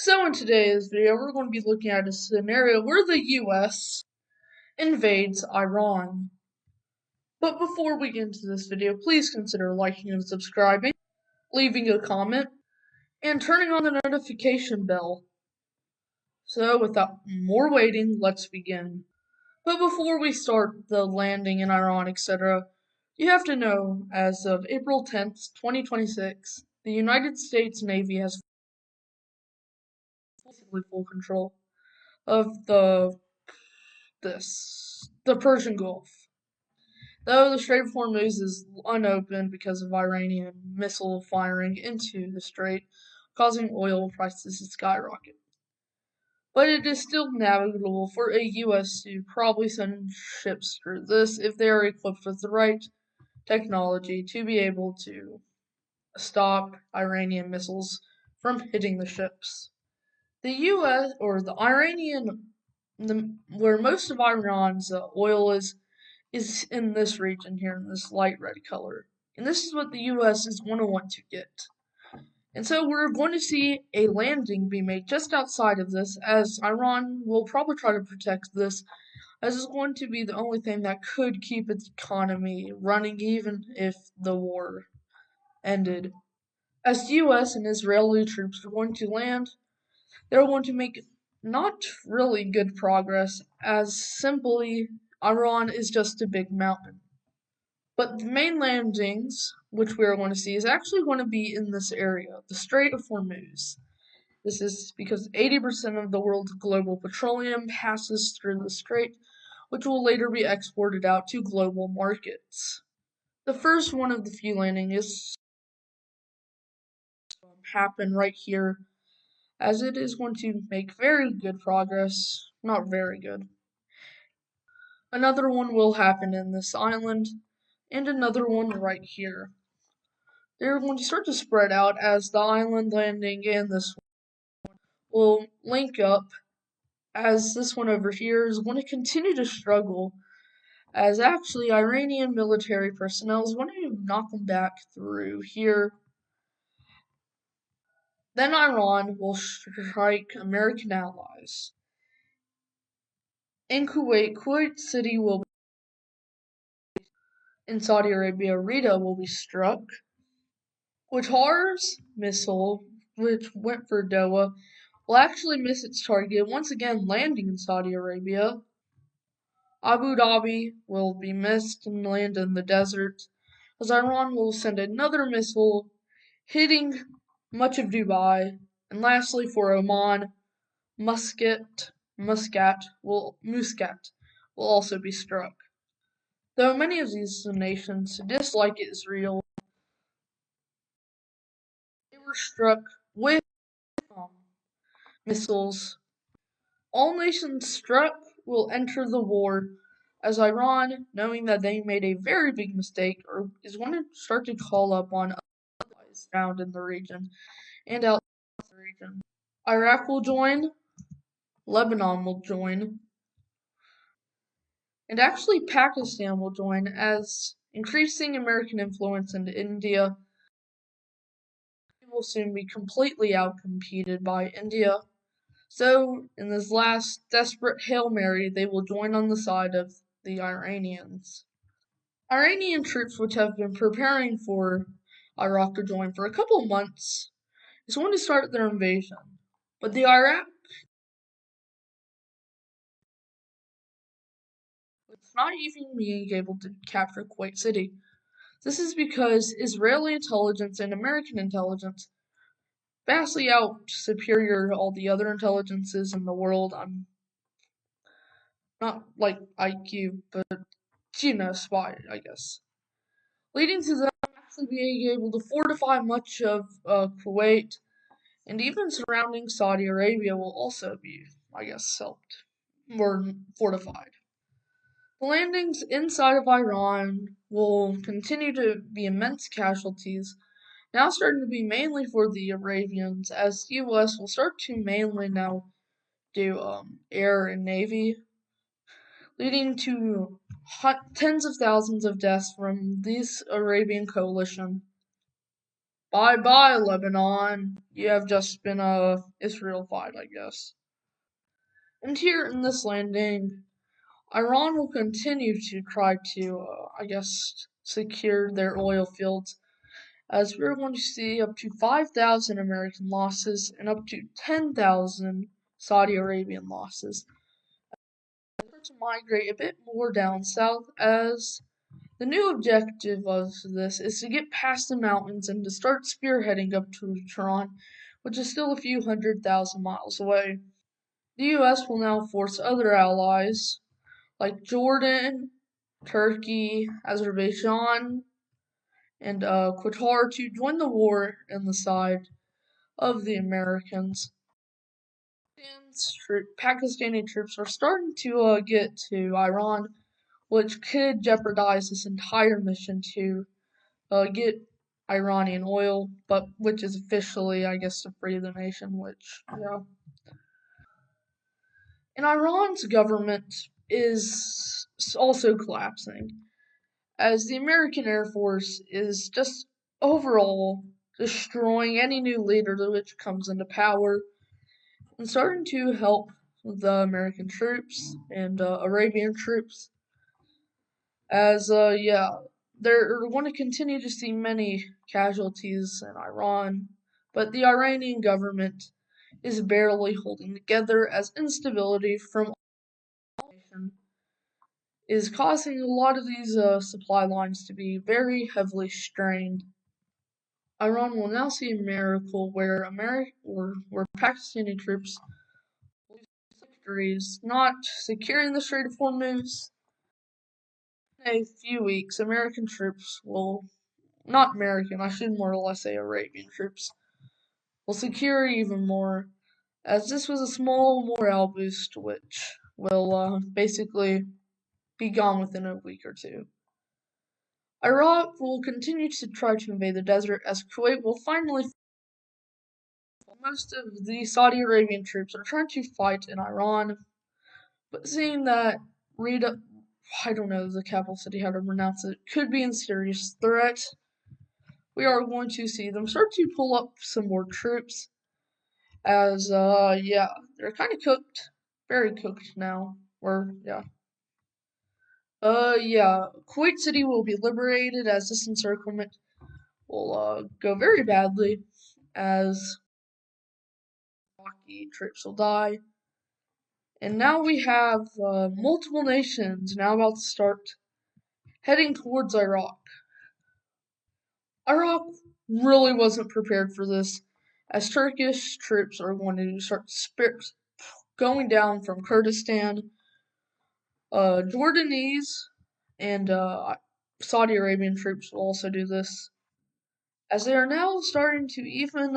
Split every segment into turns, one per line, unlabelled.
So in today's video, we're going to be looking at a scenario where the US invades Iran. But before we get into this video, please consider liking and subscribing, leaving a comment, and turning on the notification bell. So without more waiting, let's begin. But before we start the landing in Iran, etc., you have to know, as of April 10th, 2026, the United States Navy has basically full control of the Persian Gulf. Though the Strait of Hormuz is unopened because of Iranian missile firing into the strait, causing oil prices to skyrocket. But it is still navigable for a US to probably send ships through this if they are equipped with the right technology to be able to stop Iranian missiles from hitting the ships. The US or the Iranian, where most of Iran's oil is in this region here, in this light red color. And this is what the US is going to want to get. And so we're going to see a landing be made just outside of this, as Iran will probably try to protect this, as it's going to be the only thing that could keep its economy running even if the war ended. As the US and Israeli troops are going to land, they're going to make not really good progress, as simply Iran is just a big mountain. But the main landings, which we are going to see, is actually going to be in this area, the Strait of Hormuz. This is because 80% of the world's global petroleum passes through the strait, which will later be exported out to global markets. The first one of the few landings is happen right here, as it is going to make very good progress. Not very good. Another one will happen in this island, and another one right here. They're going to start to spread out as the island landing and this one will link up, as this one over here is going to continue to struggle, as actually Iranian military personnel is going to knock them back through here. Then Iran will strike American allies. In Kuwait, Kuwait City will be, in Saudi Arabia, Riyadh will be struck. Qatar's missile, which went for Doha, will actually miss its target, once again landing in Saudi Arabia. Abu Dhabi will be missed and land in the desert, as Iran will send another missile, hitting much of Dubai. And lastly, for Oman, Muscat will also be struck. Though many of these nations dislike Israel, they were struck with missiles. All nations struck will enter the war, as Iran, knowing that they made a very big mistake, is going to start to call up on allies found in the region and outside the region. Iraq will join, Lebanon will join, and actually Pakistan will join, as increasing American influence into India will soon be completely outcompeted by India. So, in this last desperate Hail Mary, they will join on the side of the Iranians. Iranian troops, which have been preparing for Iraq to join for a couple months, is going to start their invasion. But the Iraq is not even being able to capture Kuwait City. This is because Israeli intelligence and American intelligence vastly out superior all the other intelligences in the world. I'm not like IQ, but spy, I guess. Leading to them actually being able to fortify much of Kuwait, and even surrounding Saudi Arabia will also be, I guess, helped or fortified. The landings inside of Iran will continue to be immense casualties, now starting to be mainly for the Arabians, as the US will start to mainly now do air and navy, leading to tens of thousands of deaths from this Arabian coalition. Bye bye, Lebanon. You have just been Israelified, I guess. And here in this landing, Iran will continue to try to, I guess, secure their oil fields, as we're going to see up to 5,000 American losses and up to 10,000 Saudi Arabian losses. Start to migrate a bit more down south, as the new objective of this is to get past the mountains and to start spearheading up to Tehran, which is still a few 100,000 miles away. The US will now force other allies like Jordan, Turkey, Azerbaijan, and Qatar to join the war on the side of the Americans. Pakistani troops are starting to get to Iran, which could jeopardize this entire mission to get Iranian oil, but which is officially, I guess, to free the nation, which, yeah. And Iran's government is also collapsing, as the American Air Force is just overall destroying any new leader which comes into power and starting to help the American troops and Arabian troops. As, yeah, they're going to continue to see many casualties in Iran, but the Iranian government is barely holding together, as instability from is causing a lot of these supply lines to be very heavily strained. Iran will now see a miracle where where Pakistani troops will victories, not securing the Strait of Hormuz. In a few weeks, American troops will, not American, I should more or less say Arabian troops, will secure even more, as this was a small morale boost which will basically be gone within a week or two. Iraq will continue to try to invade the desert, as Kuwait will finally. Most of the Saudi Arabian troops are trying to fight in Iran, but seeing that Riyadh, I don't know the capital city, how to pronounce it, could be in serious threat, we are going to see them start to pull up some more troops, as, yeah, they're kind of cooked, very cooked now, or, yeah. Yeah, Kuwait City will be liberated, as this encirclement will, go very badly, as Iraqi troops will die. And now we have multiple nations now about to start heading towards Iraq. Iraq really wasn't prepared for this, as Turkish troops are going to start going down from Kurdistan. Jordanese and Saudi Arabian troops will also do this, as they are now starting to even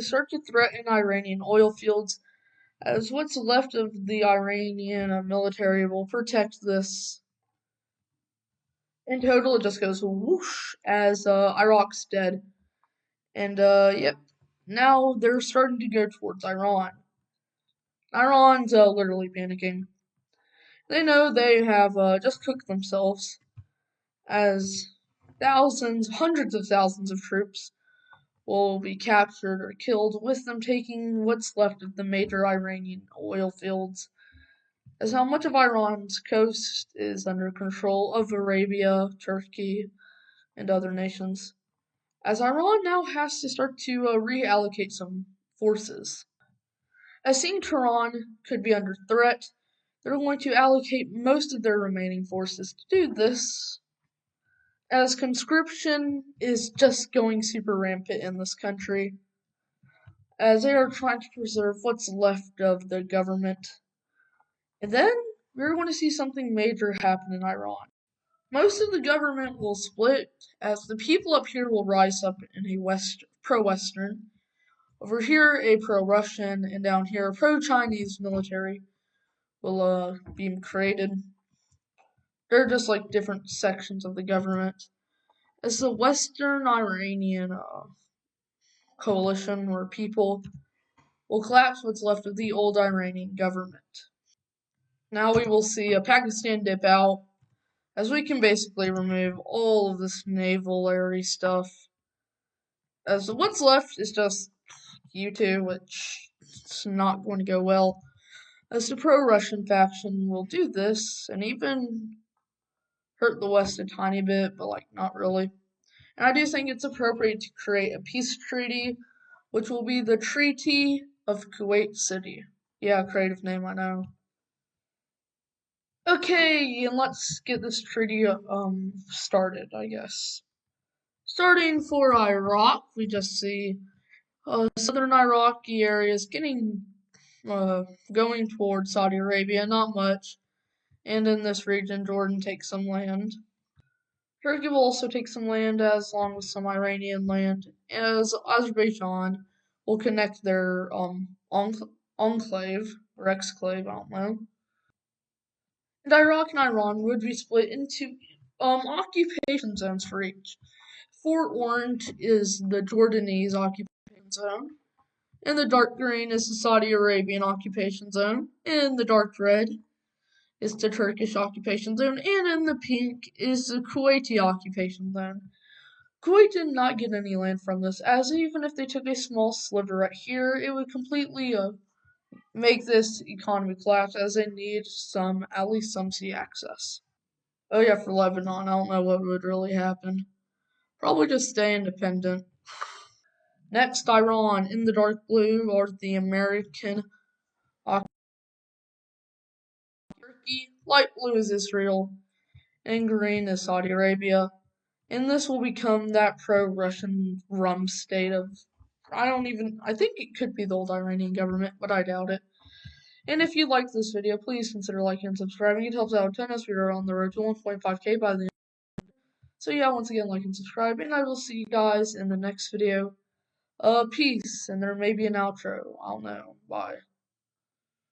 start to threaten Iranian oil fields, as what's left of the Iranian military will protect this. In total, it just goes whoosh as Iraq's dead. And, yep, now they're starting to go towards Iran. Iran's literally panicking. They know they have just cooked themselves, as thousands, hundreds of thousands of troops will be captured or killed, with them taking what's left of the major Iranian oil fields, as how much of Iran's coast is under control of Arabia, Turkey, and other nations, as Iran now has to start to reallocate some forces. As seeing Tehran could be under threat, they're going to allocate most of their remaining forces to do this, as conscription is just going super rampant in this country, as they are trying to preserve what's left of the government. And then we're going to see something major happen in Iran. Most of the government will split, as the people up here will rise up in a pro-Western, over here a pro-Russian, and down here a pro-Chinese military will be created. They're just like different sections of the government. As the Western Iranian coalition or people will collapse what's left of the old Iranian government. Now we will see Pakistan dip out, as we can basically remove all of this naval-ary stuff, as what's left is just U2, which it's not going to go well, as the pro-Russian faction will do this and even hurt the West a tiny bit, but like not really. And I do think it's appropriate to create a peace treaty, which will be the Treaty of Kuwait City. Yeah, creative name, I know. Okay, and let's get this treaty started, I guess. Starting for Iraq, we just see southern Iraqi areas getting going towards Saudi Arabia, not much. And in this region, Jordan takes some land. Turkey will also take some land as long with some Iranian land, as Azerbaijan will connect their enclave or exclave, I don't know. And Iraq and Iran would be split into occupation zones for each. Fort Orange is the Jordanese occupation zone, and the dark green is the Saudi Arabian occupation zone, and the dark red is the Turkish occupation zone, and in the pink is the Kuwaiti occupation zone. Kuwait did not get any land from this, as even if they took a small sliver right here, it would completely make this economy collapse, as they need at least some sea access. Oh yeah, for Lebanon, I don't know what would really happen. Probably just stay independent. Next, Iran, in the dark blue, are the American Turkey, light blue is Israel, and green is Saudi Arabia. And this will become that pro-Russian rum state of, I think it could be the old Iranian government, but I doubt it. And if you liked this video, please consider liking and subscribing. It helps out a ton as we are on the road to 1.5K by the end. So yeah, once again, like and subscribe, and I will see you guys in the next video. Peace, and there may be an outro. I don't know. Bye.